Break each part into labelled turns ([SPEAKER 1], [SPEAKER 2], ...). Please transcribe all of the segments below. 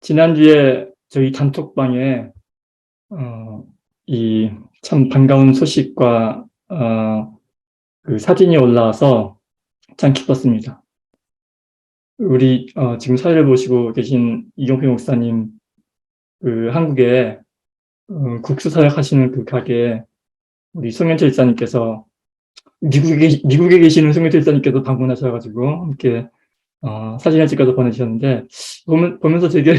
[SPEAKER 1] 지난주에 저희 단톡방에 이 참 반가운 소식과 그 사진이 올라와서 참 기뻤습니다. 우리 지금 사회를 보시고 계신 이경필 목사님, 그 한국에 국수 사역하시는 그 가게 우리 송현철 일사님께서 미국에 계시는 송현철 일사님께서 방문하셔가지고 함께 사진을 찍어서 보내주셨는데 보면서 되게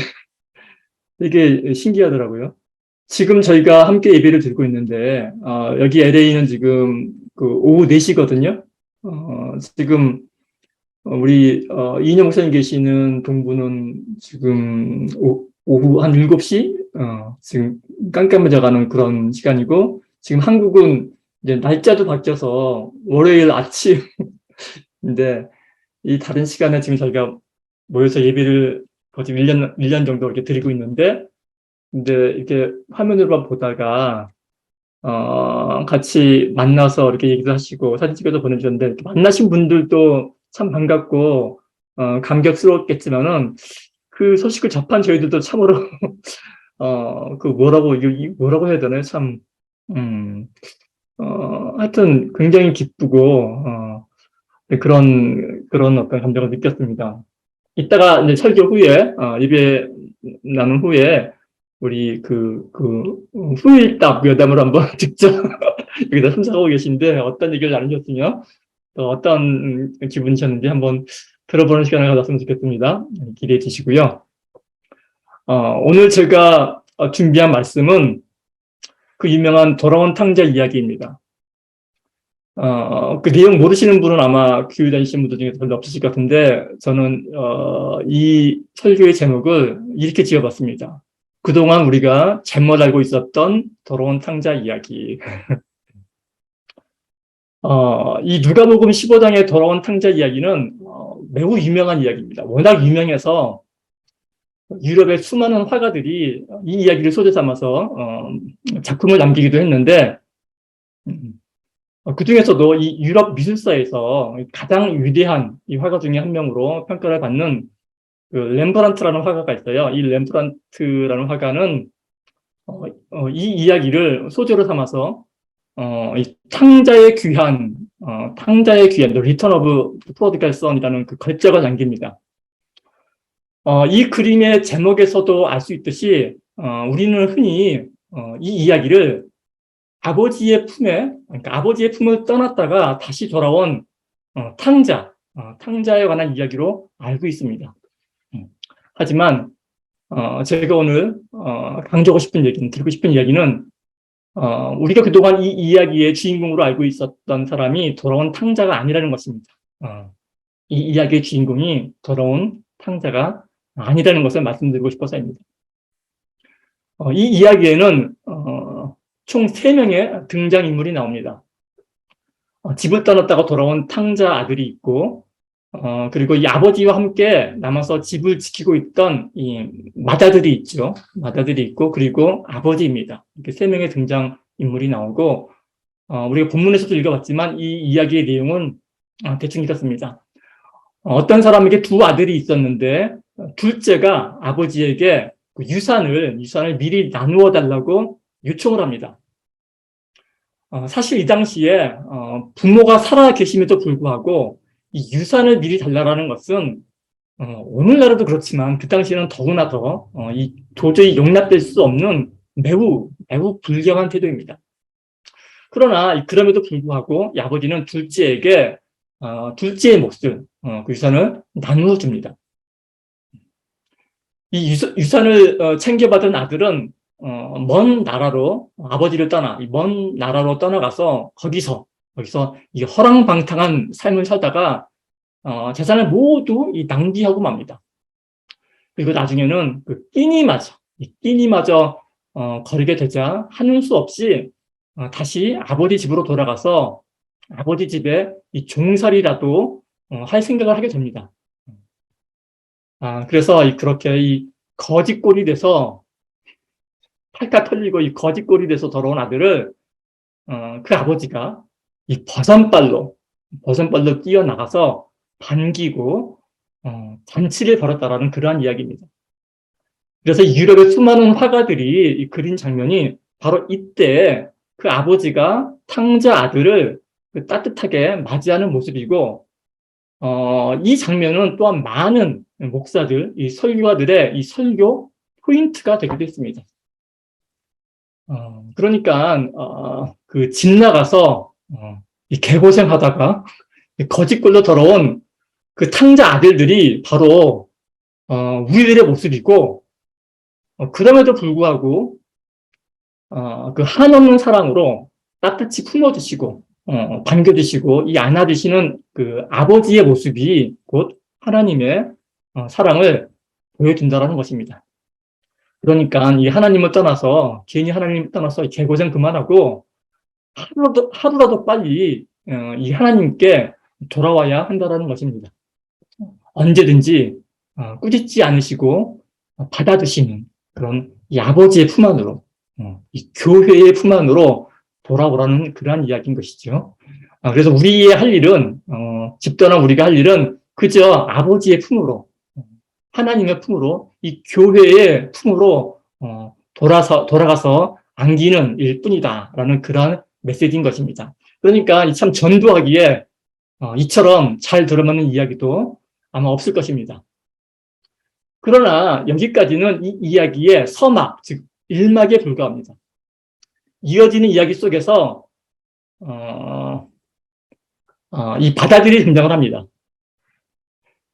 [SPEAKER 1] 신기하더라고요. 지금 저희가 함께 예배를 드리고 있는데, 여기 LA는 지금 그 오후 4시거든요. 지금 우리 이인영 목사님 계시는 동부는 지금 오후 한 7시? 지금 깜깜해져 가는 그런 시간이고, 지금 한국은 이제 날짜도 바뀌어서 월요일 아침인데, 이 다른 시간에 지금 저희가 모여서 예배를 거의 1년 정도 이렇게 드리고 있는데, 근데 이렇게 화면으로만 보다가 같이 만나서 이렇게 얘기도 하시고 사진 찍어서 보내주셨는데, 이렇게 만나신 분들도 참 반갑고 감격스러웠겠지만은 그 소식을 접한 저희들도 참으로 그 뭐라고 해야 되나요? 참 하여튼 굉장히 기쁘고 그런 어떤 감정을 느꼈습니다. 이따가 이제 설교 후에 예배 나눈 후에 우리 후일담 여담을 한번 직접 여기다 참석하고 계신데 어떤 얘기를 나누셨으며 또 어떤 기분이셨는지 한번 들어보는 시간을 가졌으면 좋겠습니다. 기대해 주시고요. 오늘 제가 준비한 말씀은 그 유명한 돌아온 탕자 이야기입니다. 그 내용 모르시는 분은 아마 교회 다니시는 분들 중에 별로 없으실 것 같은데, 저는, 이 설교의 제목을 이렇게 지어봤습니다. 그동안 우리가 잘못 알고 있었던 돌아온 탕자 이야기. 이 누가복음 15장의 돌아온 탕자 이야기는 매우 유명한 이야기입니다. 워낙 유명해서 유럽의 수많은 화가들이 이 이야기를 소재 삼아서 작품을 남기기도 했는데, 그 중에서도 이 유럽 미술사에서 가장 위대한 이 화가 중에 한 명으로 평가를 받는 그 렘브란트라는 화가가 있어요. 이 렘브란트라는 화가는 이 이야기를 소재로 삼아서 이 탕자의 귀한, The Return of the Prodigal Son이라는 그 걸작을 남깁니다. 이 그림의 제목에서도 알 수 있듯이 우리는 흔히 이 이야기를 아버지의 품을 떠났다가 다시 돌아온 탕자에 관한 이야기로 알고 있습니다. 하지만 제가 오늘 강조하고 싶은 얘기는, 드리고 싶은 이야기는 우리가 그동안 이 이야기의 주인공으로 알고 있었던 사람이 돌아온 탕자가 아니라는 것입니다. 이 이야기의 주인공이 돌아온 탕자가 아니라는 것을 말씀드리고 싶어서입니다. 이 이야기에는 총 3명의 등장인물이 나옵니다. 집을 떠났다가 돌아온 탕자 아들이 있고, 그리고 이 아버지와 함께 남아서 집을 지키고 있던 이 맏아들이 있죠. 맏아들이 있고, 그리고 아버지입니다. 이렇게 3명의 등장인물이 나오고, 우리가 본문에서도 읽어봤지만 이 이야기의 내용은 대충 이렇습니다. 어떤 사람에게 2 아들이 있었는데, 둘째가 아버지에게 그 유산을 미리 나누어 달라고 요청을 합니다. 사실 이 당시에 부모가 살아 계심에도 불구하고 이 유산을 미리 달라라는 것은 오늘날에도 그렇지만 그 당시에는 더구나 더 도저히 용납될 수 없는 매우 불경한 태도입니다. 그러나 그럼에도 불구하고 이 아버지는 둘째에게 둘째의 몫을 그 유산을 나누어 줍니다. 이 유산을 챙겨받은 아들은 먼 나라로 아버지를 떠나 먼 나라로 떠나가서 거기서 이 허랑방탕한 삶을 살다가 재산을 모두 낭비하고 맙니다. 그리고 나중에는 이 끼니마저 거르게 되자 하는 수 없이 다시 아버지 집으로 돌아가서 아버지 집에 이 종살이라도 할 생각을 하게 됩니다. 그래서 그렇게 이 거지꼴이 돼서 팔까 털리고 이 거지꼴이 돼서 돌아온 아들을 그 아버지가 이 버선발로 뛰어나가서 반기고 잔치를 벌였다라는 그러한 이야기입니다. 그래서 유럽의 수많은 화가들이 그린 장면이 바로 이때 그 아버지가 탕자 아들을 그 따뜻하게 맞이하는 모습이고, 이 장면은 또한 많은 목사들, 이 설교가들의 이 설교 포인트가 되기도 했습니다. 그러니까, 그 집 나가서, 이 개고생하다가 거짓골로 더러운 그 탕자 아들들이 바로, 우리들의 모습이고, 그럼에도 불구하고, 그 한없는 사랑으로 따뜻히 품어주시고, 반겨주시고, 이 안아주시는 그 아버지의 모습이 곧 하나님의 사랑을 보여준다는 것입니다. 그러니까 이 하나님을 떠나서, 괜히 하나님을 떠나서 개고생 그만하고, 하루라도 빨리 이 하나님께 돌아와야 한다는 것입니다. 언제든지 꾸짖지 않으시고 받아주시는 그런 이 아버지의 품 안으로, 이 교회의 품 안으로 돌아오라는 그러한 이야기인 것이죠. 그래서 우리의 할 일은, 집도나 우리가 할 일은 그저 아버지의 품으로, 하나님의 품으로, 이 교회의 품으로 돌아가서 안기는 일뿐이다라는 그러한 메시지인 것입니다. 그러니까 참 전도하기에 이처럼 잘 들어맞는 이야기도 아마 없을 것입니다. 그러나 여기까지는 이 이야기의 서막, 즉 1막에 불과합니다. 이어지는 이야기 속에서 이 바다들이 등장을 합니다.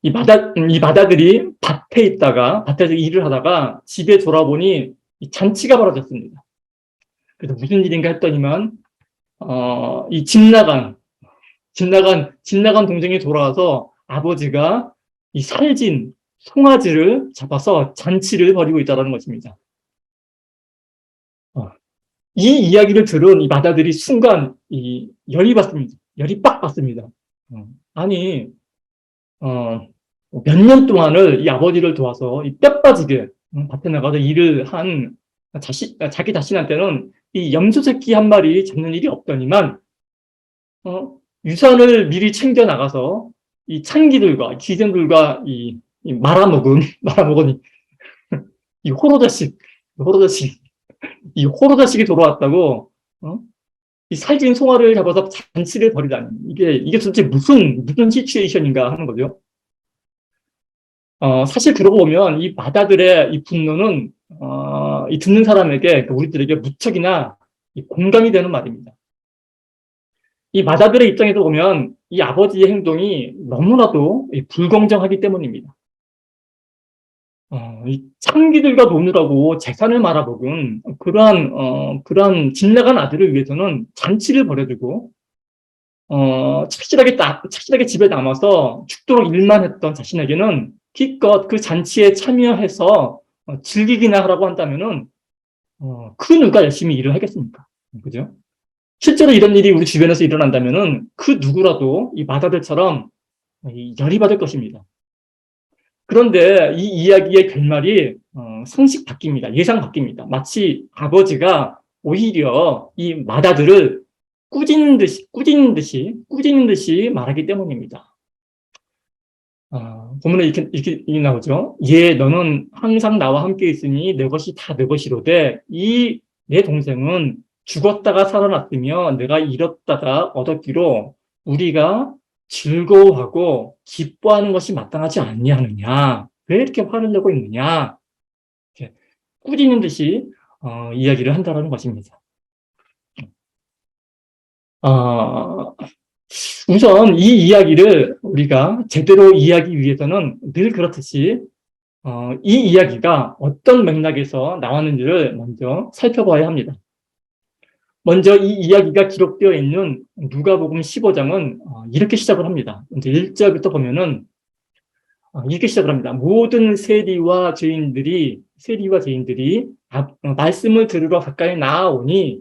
[SPEAKER 1] 이 바다들이 밭에서 일을 하다가 집에 돌아보니 잔치가 벌어졌습니다. 그래서 무슨 일인가 했더니만 이 집 나간 동생이 돌아와서 아버지가 이 살진 송아지를 잡아서 잔치를 벌이고 있다는 것입니다. 이 이야기를 들은 이 바다들이 순간 열이 받습니다. 열이 빡 받습니다. 아니, 몇 년 동안을 이 아버지를 도와서 이 뼈 빠지게 밭에 나가서 일을 한 자기 자신한테는 이 염소 새끼 한 마리 잡는 일이 없더니만, 유산을 미리 챙겨 나가서 이 창기들과 기생들과 이 말아먹은 이 호로자식이 돌아왔다고, 이 살찐 송아를 잡아서 잔치를 벌이다니. 이게 도대체 무슨 시츄에이션인가 하는 거죠. 사실 그러고 보면 이 바다들의 이 분노는, 이 듣는 사람에게, 그러니까 우리들에게 무척이나 공감이 되는 말입니다. 이 바다들의 입장에서 보면 이 아버지의 행동이 너무나도 불공정하기 때문입니다. 이 창기들과 노느라고 재산을 말아먹은 그러한 집 나간 아들을 위해서는 잔치를 벌여주고, 착실하게 집에 남아서 죽도록 일만 했던 자신에게는 기껏 그 잔치에 참여해서 즐기기나 하라고 한다면은, 그 누가 열심히 일을 하겠습니까? 그죠? 실제로 이런 일이 우리 주변에서 일어난다면은 그 누구라도 이 바다들처럼 열이 받을 것입니다. 그런데 이 이야기의 결말이 상식 바뀝니다. 예상 바뀝니다. 마치 아버지가 오히려 이 마다들을 꾸짖는 듯이 말하기 때문입니다. 본문에 이렇게 나오죠. 너는 항상 나와 함께 있으니 내 것이 다 내 것이로되 내 동생은 죽었다가 살아났으며 내가 잃었다가 얻었기로 우리가 즐거워하고 기뻐하는 것이 마땅하지 않냐느냐. 왜 이렇게 화를 내고 있느냐. 이렇게 꾸짖는 듯이 이야기를 한다는 것입니다. 우선 이 이야기를 우리가 제대로 이해하기 위해서는 늘 그렇듯이 이 이야기가 어떤 맥락에서 나왔는지를 먼저 살펴봐야 합니다. 먼저 이 이야기가 기록되어 있는 누가복음 15장은 이렇게 시작을 합니다. 이제 1절부터 보면은 이렇게 시작을 합니다. 모든 세리와 죄인들이 말씀을 들으러 가까이 나아오니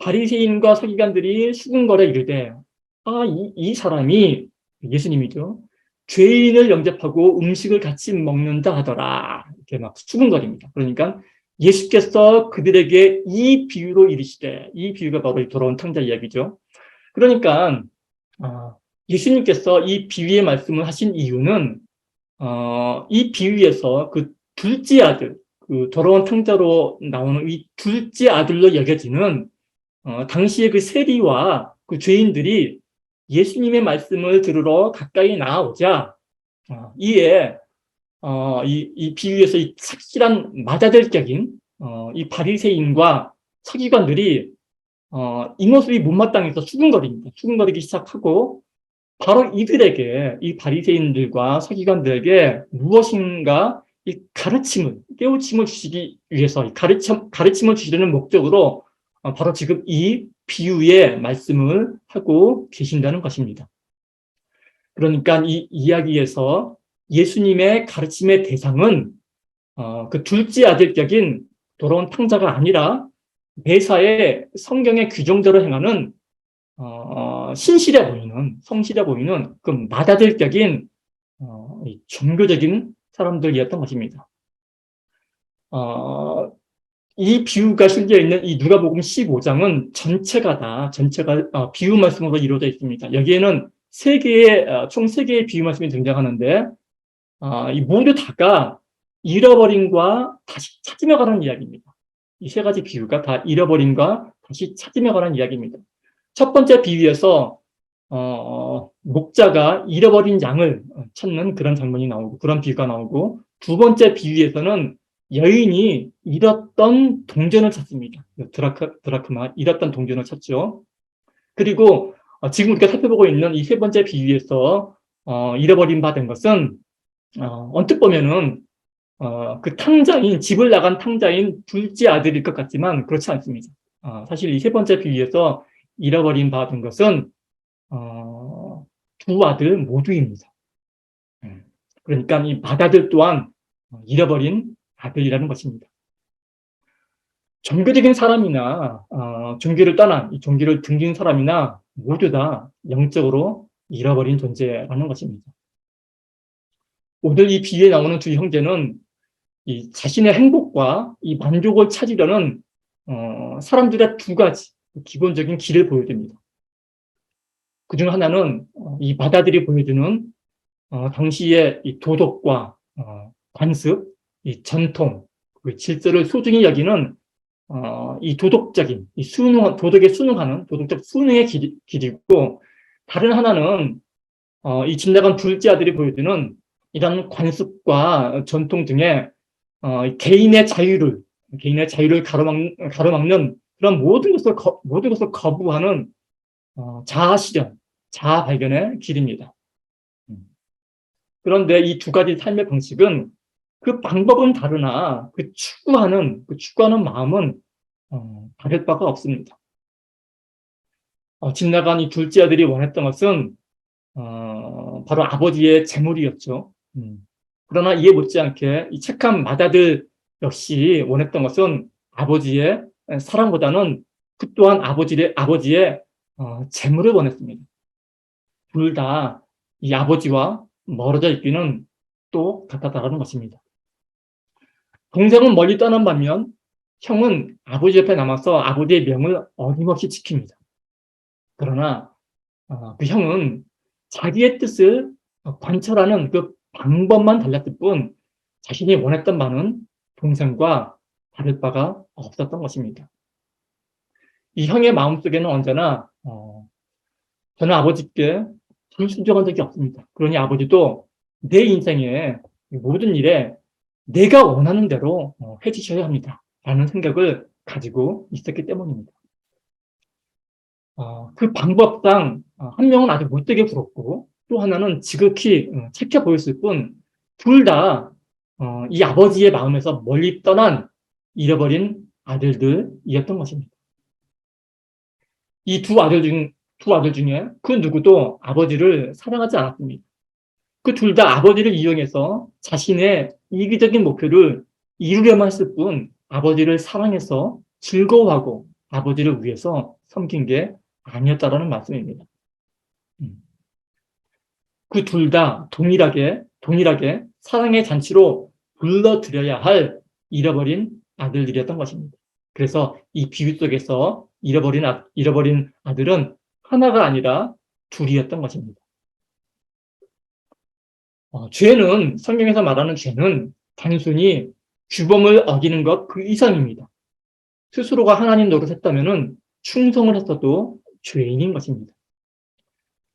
[SPEAKER 1] 바리새인과 서기관들이 수군거려 이르되 이 사람이 예수님이죠. 죄인을 영접하고 음식을 같이 먹는다 하더라. 이렇게 막 수군거립니다. 그러니까 예수께서 그들에게 이 비유로 이르시되, 이 비유가 바로 돌아온 탕자 이야기죠. 그러니까 예수님께서 이 비유의 말씀을 하신 이유는 이 비유에서 그 둘째 아들, 그 더러운 탕자로 나오는 이 둘째 아들로 여겨지는 당시의 그 세리와 그 죄인들이 예수님의 말씀을 들으러 가까이 나아오자 이에 이 비유에서 이 착실한 맞아들 격인 이 바리새인과 서기관들이 이 모습이 못마땅해서 수군거립니다. 수군거리기 시작하고 바로 이들에게 이 바리새인들과 서기관들에게 무엇인가 이 가르침을 깨우침을 주시기 위해서 이 가르침을 주시려는 목적으로 바로 지금 이 비유의 말씀을 하고 계신다는 것입니다. 그러니까 이 이야기에서 예수님의 가르침의 대상은 그 둘째 아들격인 돌아온 탕자가 아니라 매사에 성경의 규정대로 행하는 성실해 보이는 그 맏아들격인 이 종교적인 사람들이었던 것입니다. 이 비유가 실려 있는 이 누가복음 15장은 전체가 비유 말씀으로 이루어져 있습니다. 여기에는 총 세 개의 비유 말씀이 등장하는데 이 모두 다가 잃어버림과 다시 찾으며 가는 이야기입니다. 이 세 가지 비유가 다 잃어버림과 다시 찾으며 가는 이야기입니다. 첫 번째 비유에서 목자가 잃어버린 양을 찾는 그런 장면이 나오고 그런 비유가 나오고, 두 번째 비유에서는 여인이 잃었던 동전을 찾습니다. 드라크마 잃었던 동전을 찾죠. 그리고 지금 우리가 살펴보고 있는 이 세 번째 비유에서 잃어버린 바 된 것은 언뜻 보면은 그 집을 나간 탕자인 둘째 아들일 것 같지만 그렇지 않습니다. 사실 이 세 번째 비유에서 잃어버린 바 된 것은 두 아들 모두입니다. 그러니까 이 맏아들 또한 잃어버린 아들이라는 것입니다. 종교적인 사람이나 종교를 떠난 이 종교를 등진 사람이나 모두 다 영적으로 잃어버린 존재라는 것입니다. 오늘 이 비유에 나오는 두 형제는 이 자신의 행복과 이 만족을 찾으려는 사람들의 두 가지 기본적인 길을 보여줍니다. 그중 하나는 이 맏아들이 보여주는 당시의 이 도덕과 관습, 이 전통, 그 질서를 소중히 여기는 이 도덕적인 도덕에 순응하는 도덕적 순응의 길이고, 다른 하나는 이 집 나간 둘째 아들이 보여주는 이런 관습과 전통 등의 개인의 자유를 가로막는 그런 모든 것을 거부하는 자아 실현, 자아 발견의 길입니다. 그런데 이 두 가지 삶의 방식은 그 방법은 다르나 그 추구하는 마음은 다를 바가 없습니다. 집 나간 이 둘째 아들이 원했던 것은 바로 아버지의 재물이었죠. 그러나 이에 못지않게 이 착한 맏아들 역시 원했던 것은 아버지의 사랑보다는 그 또한 아버지의 재물을 원했습니다. 둘 다 이 아버지와 멀어져 있기는 또 같았다는 것입니다. 동생은 멀리 떠난 반면 형은 아버지 옆에 남아서 아버지의 명을 어김없이 지킵니다. 그러나 그 형은 자기의 뜻을 관철하는 그 방법만 달랐을 뿐 자신이 원했던 바는 동생과 다를 바가 없었던 것입니다. 이 형의 마음속에는 언제나 저는 아버지께 불순종한 적이 없습니다. 그러니 아버지도 내 인생의 모든 일에 내가 원하는 대로 해주셔야 합니다. 라는 생각을 가지고 있었기 때문입니다. 그 방법상 한 명은 아주 못되게 굴었고 또 하나는 지극히 착해 보였을 뿐 둘 다 이 아버지의 마음에서 멀리 떠난 잃어버린 아들들이었던 것입니다. 이 두 아들 중에 그 누구도 아버지를 사랑하지 않았습니다. 그 둘 다 아버지를 이용해서 자신의 이기적인 목표를 이루려만 했을 뿐 아버지를 사랑해서 즐거워하고 아버지를 위해서 섬긴 게 아니었다라는 말씀입니다. 그 둘 다 동일하게 사랑의 잔치로 불러들여야 할 잃어버린 아들들이었던 것입니다. 그래서 이 비유 속에서 잃어버린 아들은 하나가 아니라 둘이었던 것입니다. 성경에서 말하는 죄는 단순히 규범을 어기는 것 그 이상입니다. 스스로가 하나님 노릇했다면 충성을 했어도 죄인인 것입니다.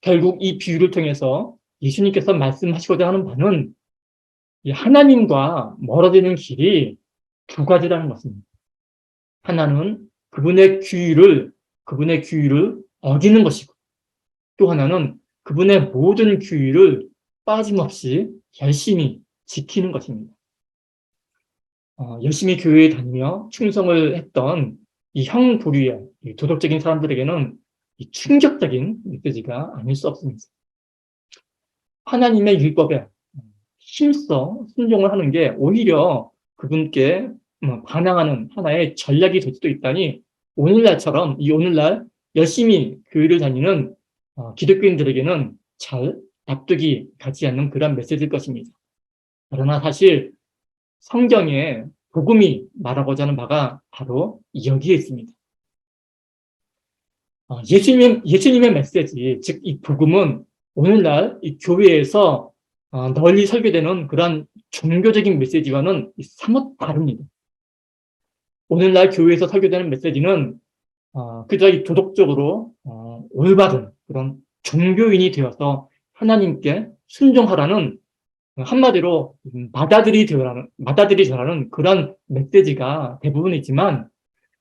[SPEAKER 1] 결국 이 비유를 통해서 예수님께서 말씀하시고자 하는 바는 이 하나님과 멀어지는 길이 두 가지라는 것입니다. 하나는 그분의 규율을 어기는 것이고, 또 하나는 그분의 모든 규율을 빠짐없이 열심히 지키는 것입니다. 열심히 교회에 다니며 충성을 했던 이 형 부류의 도덕적인 사람들에게는 이 충격적인 메시지가 아닐 수 없습니다. 하나님의 율법에 힘써 순종을 하는 게 오히려 그분께 반항하는 하나의 전략이 될 수도 있다니, 오늘날 열심히 교회를 다니는 기독교인들에게는 잘 납득이 가지 않는 그런 메시지일 것입니다. 그러나 사실 성경에 복음이 말하고자 하는 바가 바로 여기에 있습니다. 예수님의 메시지, 즉 이 복음은 오늘날 이 교회에서 널리 설교되는 그런 종교적인 메시지와는 사뭇 다릅니다. 오늘날 교회에서 설교되는 메시지는 그저 이 도덕적으로 올바른 그런 종교인이 되어서 하나님께 순종하라는, 한마디로 받아들이라는 그런 메시지가 대부분이지만,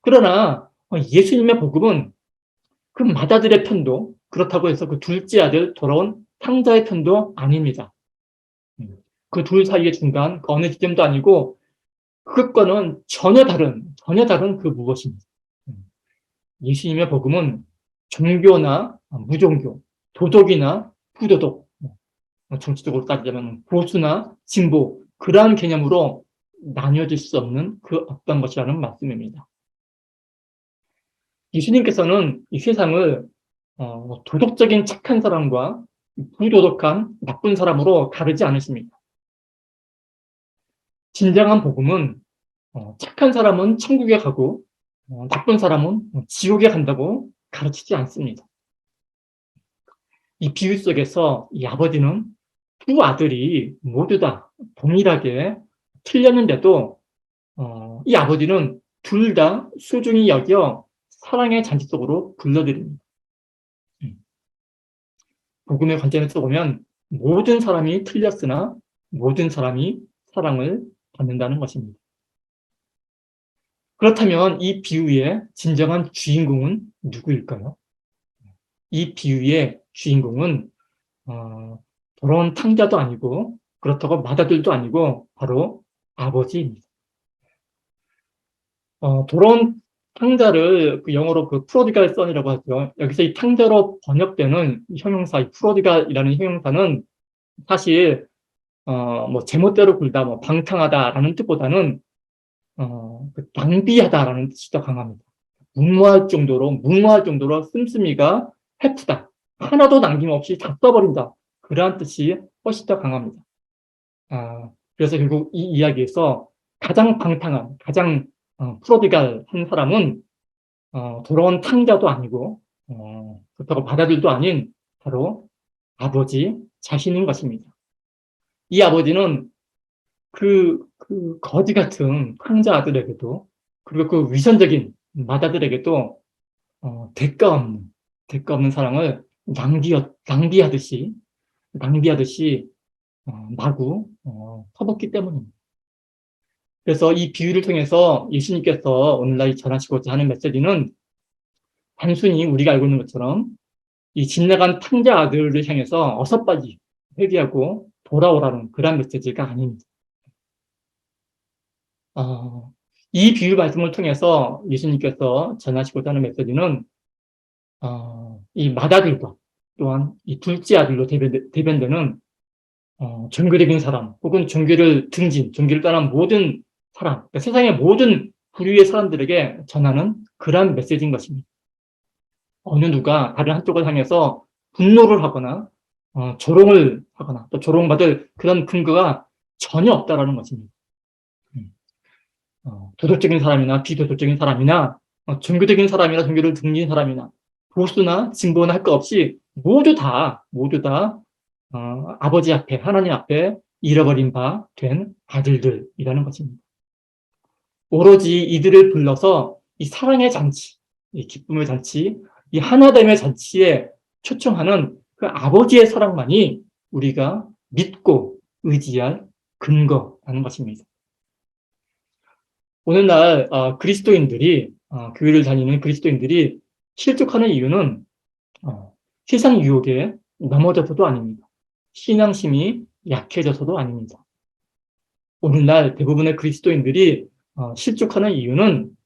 [SPEAKER 1] 그러나 예수님의 복음은 그 맏아들의 편도 그렇다고 해서 그 둘째 아들 돌아온 탕자의 편도 아닙니다. 그 둘 사이의 중간 그 어느 지점도 아니고, 그것과는 전혀 다른 그 무엇입니다. 예수님의 복음은 종교나 무종교, 도덕이나 부도덕, 정치적으로 따지자면 보수나 진보, 그러한 개념으로 나뉘어질 수 없는 그 어떤 것이라는 말씀입니다. 예수님께서는 이 세상을 도덕적인 착한 사람과 부도덕한 나쁜 사람으로 가르지 않으십니다. 진정한 복음은 착한 사람은 천국에 가고 나쁜 사람은 지옥에 간다고 가르치지 않습니다. 이 비유 속에서 이 아버지는 두 아들이 모두 다 동일하게 틀렸는데도 이 아버지는 둘 다 소중히 여겨 사랑의 잔치 속으로 불러들입니다. 복음의 관점에서 보면 모든 사람이 틀렸으나 모든 사람이 사랑을 받는다는 것입니다. 그렇다면 이 비유의 진정한 주인공은 누구일까요? 이 비유의 주인공은 돌아온 탕자도 아니고 그렇다고 맏아들도 아니고 바로 아버지입니다. 돌아온 탕자를 그 영어로 그 프로디갈 선이라고 하죠. 여기서 이 탕자로 번역되는 형용사, 이 프로디갈이라는 형용사는 사실 뭐 제멋대로 굴다, 뭐 방탕하다라는 뜻보다는 낭비하다라는 뜻이 더 강합니다. 무모할 정도로 씀씀이가 해프다, 하나도 남김없이 다 써버린다, 그러한 뜻이 훨씬 더 강합니다. 그래서 결국 이 이야기에서 가장 방탕한, 가장 프로디갈한 사람은 돌아온 탕자도 아니고 그렇다고 맏아들도 아닌 바로 아버지 자신인 것입니다. 이 아버지는 그 거지 같은 탕자 아들에게도, 그리고 그 위선적인 맏아들에게도 대가 없는 사랑을 낭비하듯이 마구 퍼붓기 때문입니다. 그래서 이 비유를 통해서 예수님께서 오늘날 전하시고자 하는 메시지는 단순히 우리가 알고 있는 것처럼 이 빗나간 탕자 아들을 향해서 어서 빨리 회개하고 돌아오라는 그런 메시지가 아닙니다. 이 비유 말씀을 통해서 예수님께서 전하시고자 하는 메시지는 이 맏아들과 또한 이 둘째 아들로 대변되는 종교적인 사람, 혹은 종교를 따른 모든 사람, 그러니까 세상의 모든 부류의 사람들에게 전하는 그러한 메시지인 것입니다. 어느 누가 다른 한쪽을 향해서 분노를 하거나 조롱을 하거나 또 조롱받을 그런 근거가 전혀 없다라는 것입니다. 도덕적인 사람이나 비도덕적인 사람이나 종교적인 사람이나 종교를 등진 사람이나 보수나 진보나 할 것 없이 모두 다 아버지 앞에, 하나님 앞에 잃어버린 바 된 아들들이라는 것입니다. 오로지 이들을 불러서 이 사랑의 잔치, 이 기쁨의 잔치, 이 하나됨의 잔치에 초청하는 그 아버지의 사랑만이 우리가 믿고 의지할 근거라는 것입니다. 오늘날 그리스도인들이 교회를 다니는 그리스도인들이 실족하는 이유는 세상 유혹에 넘어져서도 아닙니다. 신앙심이 약해져서도 아닙니다. 오늘날 대부분의 그리스도인들이 실족하는 이유는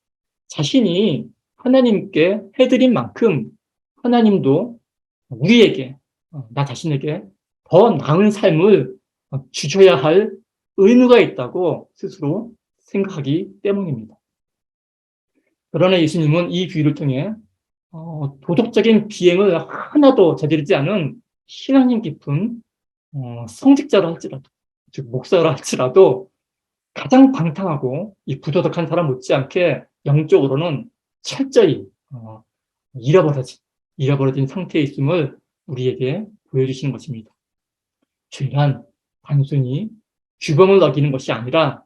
[SPEAKER 1] 자신이 하나님께 해드린 만큼 하나님도 우리에게, 나 자신에게 더 나은 삶을 주셔야 할 의무가 있다고 스스로 생각하기 때문입니다. 그러나 예수님은 이 비유를 통해 도덕적인 비행을 하나도 저지르지 않은 신앙심 깊은 성직자로 할지라도, 즉 목사로 할지라도 가장 방탕하고 이 부도덕한 사람 못지않게 영적으로는 철저히 잃어버려진 상태에 있음을 우리에게 보여주시는 것입니다. 죄란 단순히 규범을 어기는 것이 아니라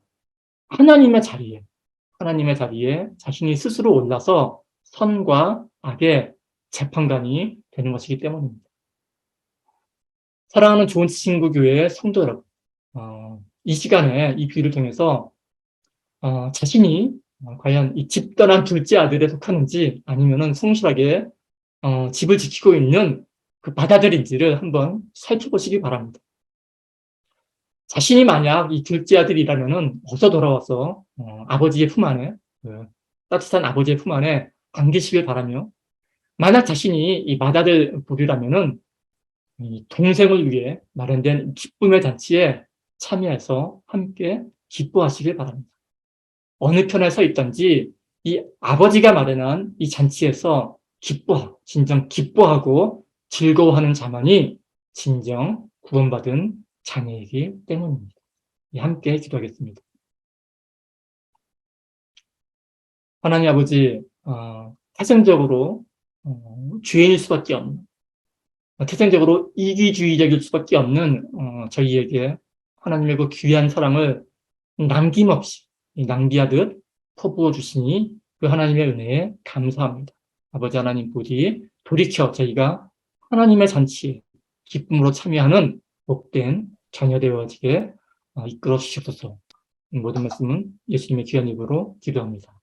[SPEAKER 1] 하나님의 자리에 자신이 스스로 올라서 선과 악의 재판관이 되는 것이기 때문입니다. 사랑하는 좋은 친구 교회의 성도 여러분, 이 시간에 이 비유를 통해서 자신이 과연 이 집단한 둘째 아들에 속하는지 아니면은 성실하게 집을 지키고 있는 그 맏아들인지를 한번 살펴보시기 바랍니다. 자신이 만약 이 둘째 아들이라면은 어서 돌아와서 아버지의 품 안에 따뜻한 아버지의 품 안에 안기시길 바라며, 만약 자신이 이 맏아들 부류라면은 이 동생을 위해 마련된 기쁨의 잔치에 참여해서 함께 기뻐하시길 바랍니다. 어느 편에 서 있든지 이 아버지가 마련한 이 잔치에서 진정 기뻐하고 즐거워하는 자만이 진정 구원받은 자녀이기 때문입니다. 함께 기도하겠습니다. 하나님 아버지, 태생적으로 죄인일 수밖에 없는, 태생적으로 이기주의적일 수밖에 없는 저희에게 하나님의 그 귀한 사랑을 남김없이 낭비하듯 퍼부어 주시니 그 하나님의 은혜에 감사합니다. 아버지 하나님 부디 돌이켜 저희가 하나님의 잔치에 기쁨으로 참여하는 복된 자녀 되어지게 이끌어 주시옵소서. 모든 말씀은 예수님의 귀한 이름으로 기도합니다.